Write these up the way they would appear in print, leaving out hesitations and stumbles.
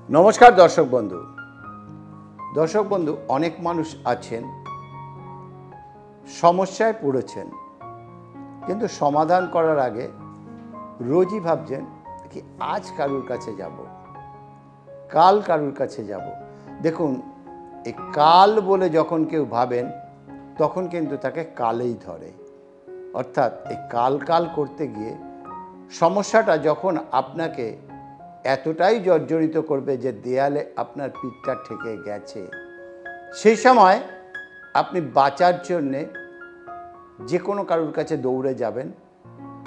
নমস্কার দর্শক বন্ধু অনেক মানুষ আছেন সমস্যায় পড়েছেন, কিন্তু সমাধান করার আগে রোজই ভাবছেন কি আজ কারুর কাছে যাব, কাল কারুর কাছে যাব। দেখুন, এই কাল বলে যখন কেউ ভাবেন তখন কিন্তু তাকে কালেই ধরে। অর্থাৎ এই কাল করতে গিয়ে সমস্যাটা যখন আপনাকে এতটাই জর্জরিত করবে যে দেয়ালে আপনার পিঠটা ঠেকে গেছে, সেই সময় আপনি বাঁচার জন্যে যে কোনো কারুর কাছে দৌড়ে যাবেন,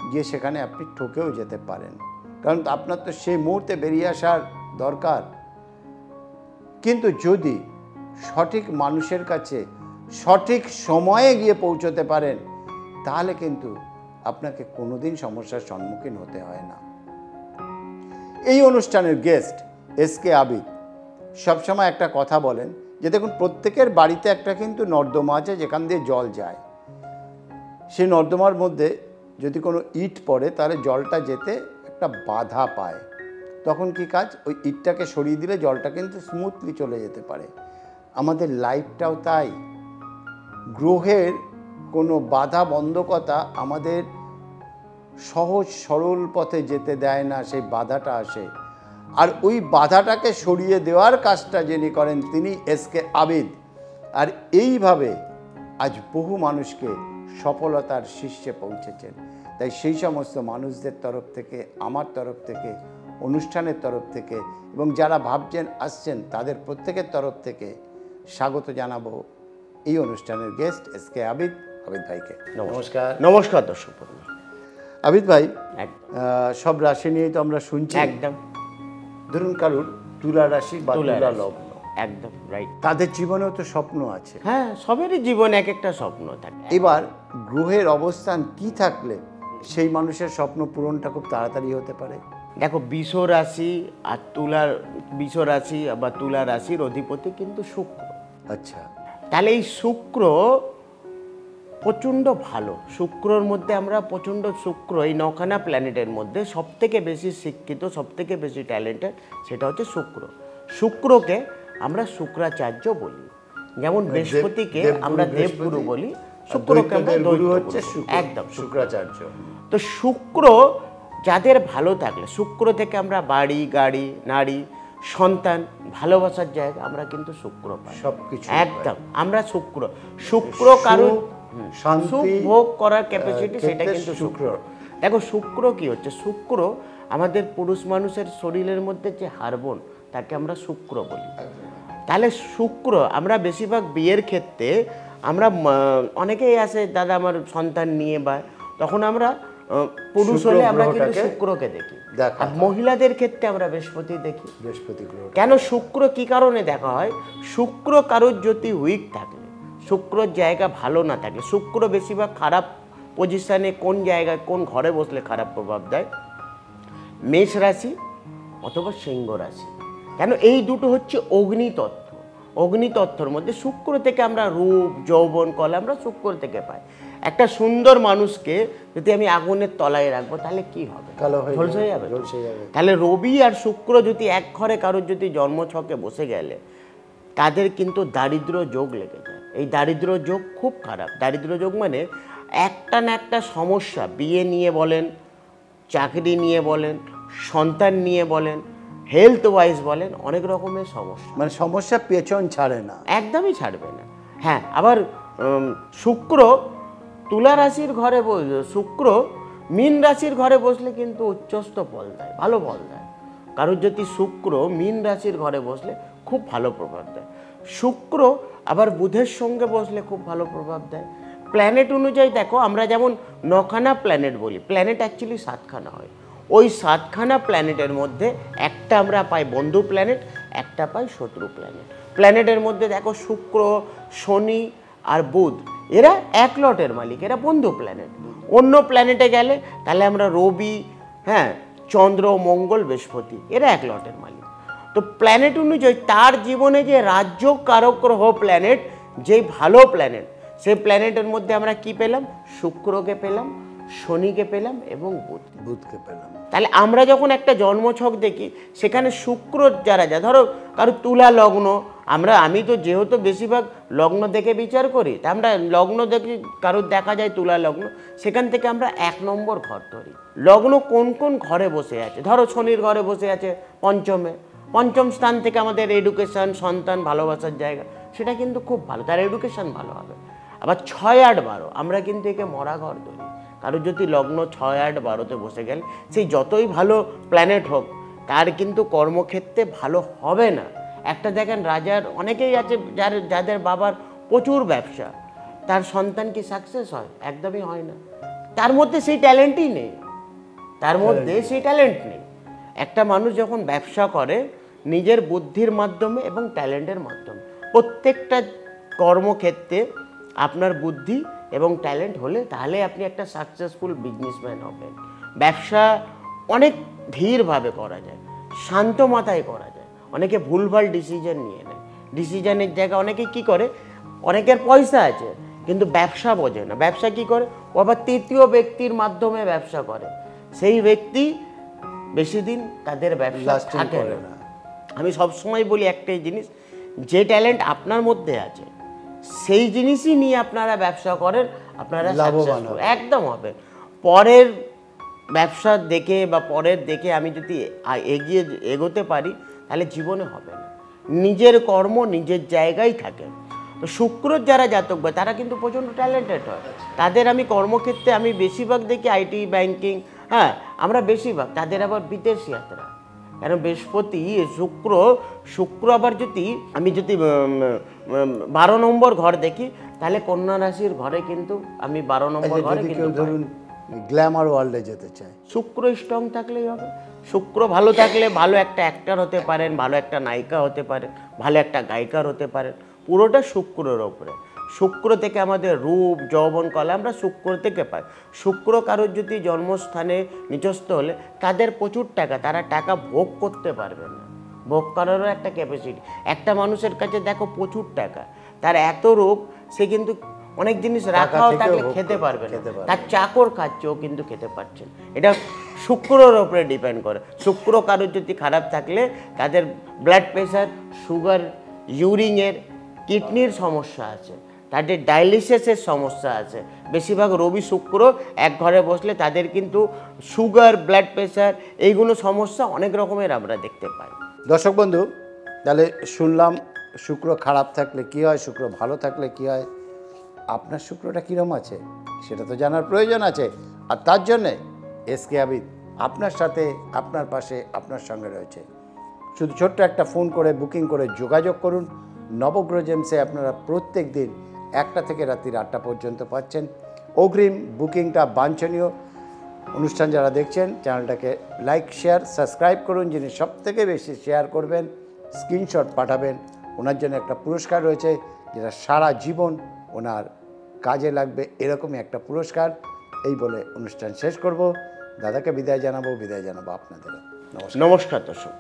গিয়ে সেখানে আপনি ঠকেও যেতে পারেন, কারণ আপনার তো সেই মুহূর্তে বেরিয়ে আসার দরকার। কিন্তু যদি সঠিক মানুষের কাছে সঠিক সময়ে গিয়ে পৌঁছতে পারেন, তাহলে কিন্তু আপনাকে কোনোদিন সমস্যার সম্মুখীন হতে হয় না। এই অনুষ্ঠানের গেস্ট এসকে আবিদ সবসময় একটা কথা বলেন যে দেখুন, প্রত্যেকের বাড়িতে একটা কিন্তু নর্দমা আছে যেখান দিয়ে জল যায়। সেই নর্দমার মধ্যে যদি কোনো ইট পড়ে তাহলে জলটা যেতে একটা বাধা পায়। তখন কি কাজ, ওই ইটটাকে সরিয়ে দিলে জলটা কিন্তু স্মুথলি চলে যেতে পারে। আমাদের লাইফটাও তাই, গ্রহের কোনো বাধা বন্ধকতা আমাদের সহজ সরল পথে যেতে দেয় না, সেই বাধাটা আসে। আর ওই বাধাটাকে সরিয়ে দেওয়ার কাজটা যিনি করেন তিনি এসকে আবিদ। আর এইভাবে আজ বহু মানুষকে সফলতার শীর্ষে পৌঁছেছেন। তাই সেই সমস্ত মানুষদের তরফ থেকে, আমার তরফ থেকে, অনুষ্ঠানের তরফ থেকে এবং যারা ভাবছেন আসছেন তাদের প্রত্যেকের তরফ থেকে স্বাগত জানাবো এই অনুষ্ঠানের গেস্ট এসকে আবিদ ভাইকে। নমস্কার। নমস্কার দর্শক বন্ধু। আবিদ ভাই, সব রাশি নিয়েই তো আমরা শুনছি। একদম। ধরুন কারুর তুলা রাশি বা তুলা লগ্ন, একদম রাইট। তাদের জীবনেও তো স্বপ্ন আছে। হ্যাঁ, সবেরই জীবনে এক একটা স্বপ্ন থাকে। এবার গ্রহের অবস্থান কি থাকলে সেই মানুষের স্বপ্ন পূরণটা খুব তাড়াতাড়ি হতে পারে? দেখো, বৃষ রাশি আর বৃষ রাশি বা তুলা রাশির অধিপতি কিন্তু শুক্র। আচ্ছা, তাহলে এই শুক্র প্রচণ্ড ভালো। শুক্রর মধ্যে আমরা শুক্র এই 9খানা প্ল্যানেটের মধ্যে সবথেকে বেশি শিক্ষিত, সবথেকে বেশি ট্যালেন্টেড সেটা হচ্ছে শুক্র। শুক্রকে আমরা শুক্রাচার্য বলি, যেমন বৃহস্পতিকে আমরা দেবগুরু বলি, শুক্রকে আমরা একদম শুক্রাচার্য। তো শুক্র যাদের ভালো থাকলে, শুক্র থেকে আমরা বাড়ি, গাড়ি, নারী, সন্তান, ভালোবাসার জায়গা আমরা কিন্তু শুক্র পাই সবকিছু। একদম আমরা শুক্র কারণ সুখ ভোগ করার ক্যাপাসিটি সেটা কিন্তু শুক্র। দেখো, শুক্র কি হচ্ছে, শুক্র আমাদের পুরুষ মানুষের শরীরের মধ্যে যে হারমোন তাকে আমরা শুক্র বলি। তাহলে শুক্র আমরা বেশিরভাগ বিয়ের ক্ষেত্রে আমরা অনেকেই আসে, দাদা আমার সন্তান নিয়ে, বা তখন আমরা পুরুষ হলে আমরা কিন্তু শুক্রকে দেখি, আর মহিলাদের ক্ষেত্রে আমরা বৃহস্পতি দেখি। বৃহস্পতি গ্রহ কেন শুক্র কি কারণে দেখা হয়? শুক্র কারোর যদি উইক থাকলে, শুক্রর জায়গা ভালো না থাকলে, শুক্র বেশিরভাগ খারাপ পজিশনে কোন জায়গায় কোন ঘরে বসলে খারাপ প্রভাব দেয়? মেষ রাশি অথবা সিংহ রাশি। কেন? এই দুটো হচ্ছে অগ্নিতত্ত্ব। অগ্নিতত্ত্বর মধ্যে শুক্র থেকে আমরা রূপ, যৌবন, কলা আমরা শুক্র থেকে পাই। একটা সুন্দর মানুষকে যদি আমি আগুনের তলায় রাখবো তাহলে কি হবে? ঝলসে যাবে। তাহলে রবি আর শুক্র যদি এক ঘরে কারোর যদি জন্মছকে বসে গেলে তাদের কিন্তু দারিদ্র যোগ লেগে যায়। এই দারিদ্র যোগ খুব খারাপ। দারিদ্র যোগ মানে একটা না একটা সমস্যা, বিয়ে নিয়ে বলেন, চাকরি নিয়ে বলেন, সন্তান নিয়ে বলেন, হেলথ ওয়াইজ বলেন, অনেক রকমের সমস্যা। মানে সমস্যা পেছন ছাড়ে না, একদমই ছাড়বে না। হ্যাঁ, আবার শুক্র তুলা রাশির ঘরে শুক্র মীন রাশির ঘরে বসলে কিন্তু উচ্চস্থ ফল দেয়, ভালো ফল দেয়। কারোর যদি শুক্র মীন রাশির ঘরে বসলে খুব ভালো প্রভাব দেয়। শুক্র আবার বুধের সঙ্গে বসলে খুব ভালো প্রভাব দেয়। প্ল্যানেট অনুযায়ী দেখো, আমরা যেমন 9খানা প্ল্যানেট বলি, প্ল্যানেট অ্যাকচুয়ালি 7খানা হয়। ওই 7খানা প্ল্যানেটের মধ্যে একটা আমরা পাই বন্ধু প্ল্যানেট, একটা পাই শত্রু প্ল্যানেট। প্ল্যানেটের মধ্যে দেখো শুক্র, শনি আর বুধ, এরা এক লটের মালিক, এরা বন্ধু প্ল্যানেট। অন্য প্ল্যানেটে গেলে তাহলে আমরা রবি, হ্যাঁ, চন্দ্র, মঙ্গল, বৃহস্পতি, এরা এক লটের মালিক। তো প্ল্যানেট অনুযায়ী তার জীবনে যে রাজ্য কারক গ্রহ প্ল্যানেট, যে ভালো প্ল্যানেট, সেই প্ল্যানেটের মধ্যে আমরা কি পেলাম? শুক্রকে পেলাম, শনিকে পেলাম এবং বুধ। বুধকে পেলাম। তাহলে আমরা যখন একটা জন্মছক দেখি সেখানে শুক্র যারা যা ধরো কারো তুলা লগ্ন, আমি তো যেহেতু বেশিরভাগ লগ্ন দেখে বিচার করি, তা আমরা লগ্ন দেখি কারোর দেখা যায় তুলা লগ্ন, সেখান থেকে আমরা 1 নম্বর ঘর ধরি। লগ্ন কোন কোন ঘরে বসে আছে, ধরো শনির ঘরে বসে আছে পঞ্চমে, পঞ্চম স্থান থেকে আমাদের এডুকেশন, সন্তান, ভালোবাসার জায়গা, সেটা কিন্তু খুব ভালো, তার এডুকেশন ভালো হবে। আবার 6, 8, 12 আমরা কিন্তু একে মরা ঘর ধরি। কারোর যদি লগ্ন 6, 8, 12-তে বসে গেল, সেই যতই ভালো প্ল্যানেট হোক তার কিন্তু কর্মক্ষেত্রে ভালো হবে না। একটা দেখেন রাজার অনেকেই আছে যাদের বাবার প্রচুর ব্যবসা, তার সন্তান কি সাকসেস হয়? একদমই হয় না। তার মধ্যে সেই ট্যালেন্টই নেই, একটা মানুষ যখন ব্যবসা করে নিজের বুদ্ধির মাধ্যমে এবং ট্যালেন্টের মাধ্যমে, প্রত্যেকটা কর্মক্ষেত্রে আপনার বুদ্ধি এবং ট্যালেন্ট হলে তাহলে আপনি একটা সাকসেসফুল বিজনেসম্যান হবেন। ব্যবসা অনেক ধীরভাবে করা যায়, শান্ত মাথায় করা যায়। অনেকে ভুলভাল ডিসিশন নিয়ে নেয়, ডিসিশনের জায়গায় অনেকে কি করে, অনেকের পয়সা আছে কিন্তু ব্যবসা বোঝে না। ব্যবসা কি করে, ও আবার তৃতীয় ব্যক্তির মাধ্যমে ব্যবসা করে, সেই ব্যক্তি বেশি দিন তাদের ব্যবসা থাকে না। আমি সবসময় বলি একটাই জিনিস, যে ট্যালেন্ট আপনার মধ্যে আছে সেই জিনিসই নিয়ে আপনারা ব্যবসা করেন, আপনারা সাকসেসফুল একদম হবে। পরের ব্যবসা দেখে বা পরের দেখে আমি যদি এগোতে পারি তাহলে জীবনে হবে না। নিজের কর্ম নিজের জায়গায় থাকে। তো শুক্রর যারা জাতক বা তারা কিন্তু প্রচণ্ড ট্যালেন্টেড হয়। তাদের আমি কর্মক্ষেত্রে আমি বেশিরভাগ দেখি আইটি, ব্যাংকিং, হ্যাঁ আমরা বেশিরভাগ, তাদের আবার বিদেশ যাত্রা। কেন বৃহস্পতি শুক্র আবার আমি যদি 12 নম্বর ঘর দেখি তাহলে কন্যা রাশির ঘরে কিন্তু আমি 12 নম্বর ঘরে কিন্তু ধরুন গ্ল্যামার ওয়ার্ল্ডে যেতে চায়, শুক্র স্ট্রং থাকলেই হবে। শুক্র ভালো থাকলে ভালো একটা অ্যাক্টর হতে পারেন, ভালো একটা নায়িকা হতে পারেন, ভালো একটা গায়িকার হতে পারেন, পুরোটা শুক্রের ওপরে। শুক্র থেকে আমাদের রূপ, যৌবন, কলা আমরা শুক্র থেকে পাই। শুক্র কারোর যদি জন্মস্থানে নিচস্থ হলে তাদের প্রচুর টাকা, তারা টাকা ভোগ করতে পারবে না, ভোগ করারও একটা ক্যাপাসিটি। একটা মানুষের কাছে দেখো প্রচুর টাকা, তার এত রোগ, সে কিন্তু অনেক জিনিস রাখাও থাকলে খেতে পারবে না, তার চাকর খাচ্ছে ও কিন্তু খেতে পারছে না। এটা শুক্রর ওপরে ডিপেন্ড করে। শুক্র কারোর যদি খারাপ থাকলে তাদের ব্লাড প্রেশার, সুগার, ইউরিনের, কিডনির সমস্যা আছে, তাদের ডায়ালিসিসের সমস্যা আছে। বেশিরভাগ রবি শুক্র এক ঘরে বসলে তাদের কিন্তু সুগার, ব্লাড প্রেশার, এইগুলো সমস্যা অনেক রকমের আমরা দেখতে পাই। দর্শক বন্ধু, তাহলে শুনলাম শুক্র খারাপ থাকলে কি হয়, শুক্র ভালো থাকলে কি হয়। আপনার শুক্রটা কীরকম আছে সেটা তো জানার প্রয়োজন আছে, আর তার জন্যে এসকে আবিদ আপনার সাথে, আপনার পাশে, আপনার সঙ্গে রয়েছে। শুধু ছোট্ট একটা ফোন করে বুকিং করে যোগাযোগ করুন। নবগ্রহ জেমসে আপনারা প্রত্যেক দিন 1টা থেকে রাত্রি 8টা পর্যন্ত পাচ্ছেন। অগ্রিম বুকিংটা বাঞ্ছনীয়। অনুষ্ঠান যারা দেখছেন চ্যানেলটাকে লাইক, শেয়ার, সাবস্ক্রাইব করুন। যিনি সবথেকে বেশি শেয়ার করবেন, স্ক্রিনশট পাঠাবেন, ওনার জন্য একটা পুরস্কার রয়েছে যেটা সারা জীবন ওনার কাজে লাগবে, এরকমই একটা পুরস্কার। এই বলে অনুষ্ঠান শেষ করব। দাদাকে বিদায় জানাবো আপনাদের। নমস্কার দর্শক।